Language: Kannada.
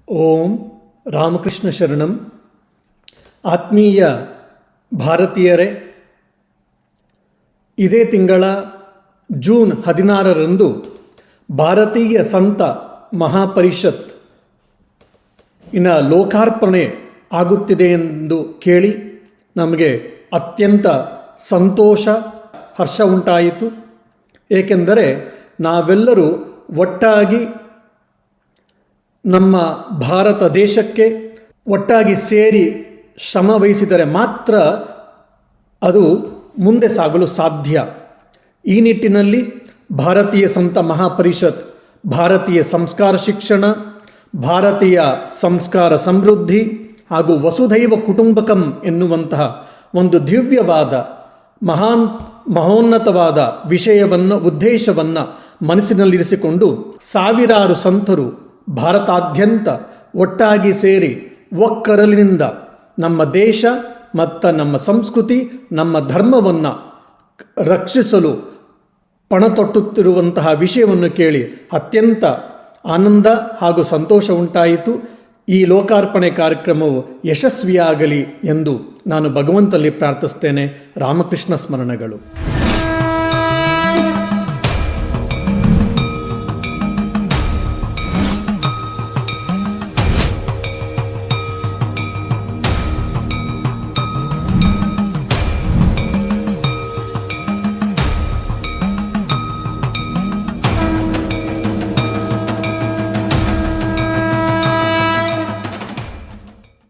ಓಂ ರಾಮಕೃಷ್ಣ ಶರಣಂ. ಆತ್ಮೀಯ ಭಾರತೀಯರೇ, ಇದೇ ತಿಂಗಳ ಜೂನ್ 16ರಂದು ಭಾರತೀಯ ಸಂತ ಮಹಾಪರಿಷತ್ ಲೋಕಾರ್ಪಣೆ ಆಗುತ್ತಿದೆ ಎಂದು ಕೇಳಿ ನಮಗೆ ಅತ್ಯಂತ ಸಂತೋಷ, ಹರ್ಷ ಉಂಟಾಯಿತು. ಏಕೆಂದರೆ ನಾವೆಲ್ಲರೂ ಒಟ್ಟಾಗಿ ನಮ್ಮ ಭಾರತ ದೇಶಕ್ಕೆ ಒಟ್ಟಾಗಿ ಸೇರಿ ಶ್ರಮ ವಹಿಸಿದರೆ ಮಾತ್ರ ಅದು ಮುಂದೆ ಸಾಗಲು ಸಾಧ್ಯ. ಈ ನಿಟ್ಟಿನಲ್ಲಿ ಭಾರತೀಯ ಸಂತ ಮಹಾಪರಿಷತ್ ಭಾರತೀಯ ಸಂಸ್ಕಾರ ಶಿಕ್ಷಣ, ಭಾರತೀಯ ಸಂಸ್ಕಾರ ಸಮೃದ್ಧಿ ಹಾಗೂ ವಸುಧೈವ ಕುಟುಂಬಕಂ ಎನ್ನುವಂತಹ ಒಂದು ದಿವ್ಯವಾದ ಮಹೋನ್ನತವಾದ ಉದ್ದೇಶವನ್ನು ಮನಸ್ಸಿನಲ್ಲಿರಿಸಿಕೊಂಡು ಸಾವಿರಾರು ಸಂತರು ಭಾರತಾದ್ಯಂತ ಒಟ್ಟಾಗಿ ಸೇರಿ ಒಕ್ಕರಲಿನಿಂದ ನಮ್ಮ ದೇಶ ಮತ್ತು ನಮ್ಮ ಸಂಸ್ಕೃತಿ, ನಮ್ಮ ಧರ್ಮವನ್ನು ರಕ್ಷಿಸಲು ಪಣತೊಟ್ಟುತ್ತಿರುವಂತಹ ವಿಷಯವನ್ನು ಕೇಳಿ ಅತ್ಯಂತ ಆನಂದ ಹಾಗೂ ಸಂತೋಷ ಉಂಟಾಯಿತು. ಈ ಲೋಕಾರ್ಪಣೆ ಕಾರ್ಯಕ್ರಮವು ಯಶಸ್ವಿಯಾಗಲಿ ಎಂದು ನಾನು ಭಗವಂತನಲ್ಲಿ ಪ್ರಾರ್ಥಿಸ್ತೇನೆ. ರಾಮಕೃಷ್ಣ ಸ್ಮರಣೆಗಳು.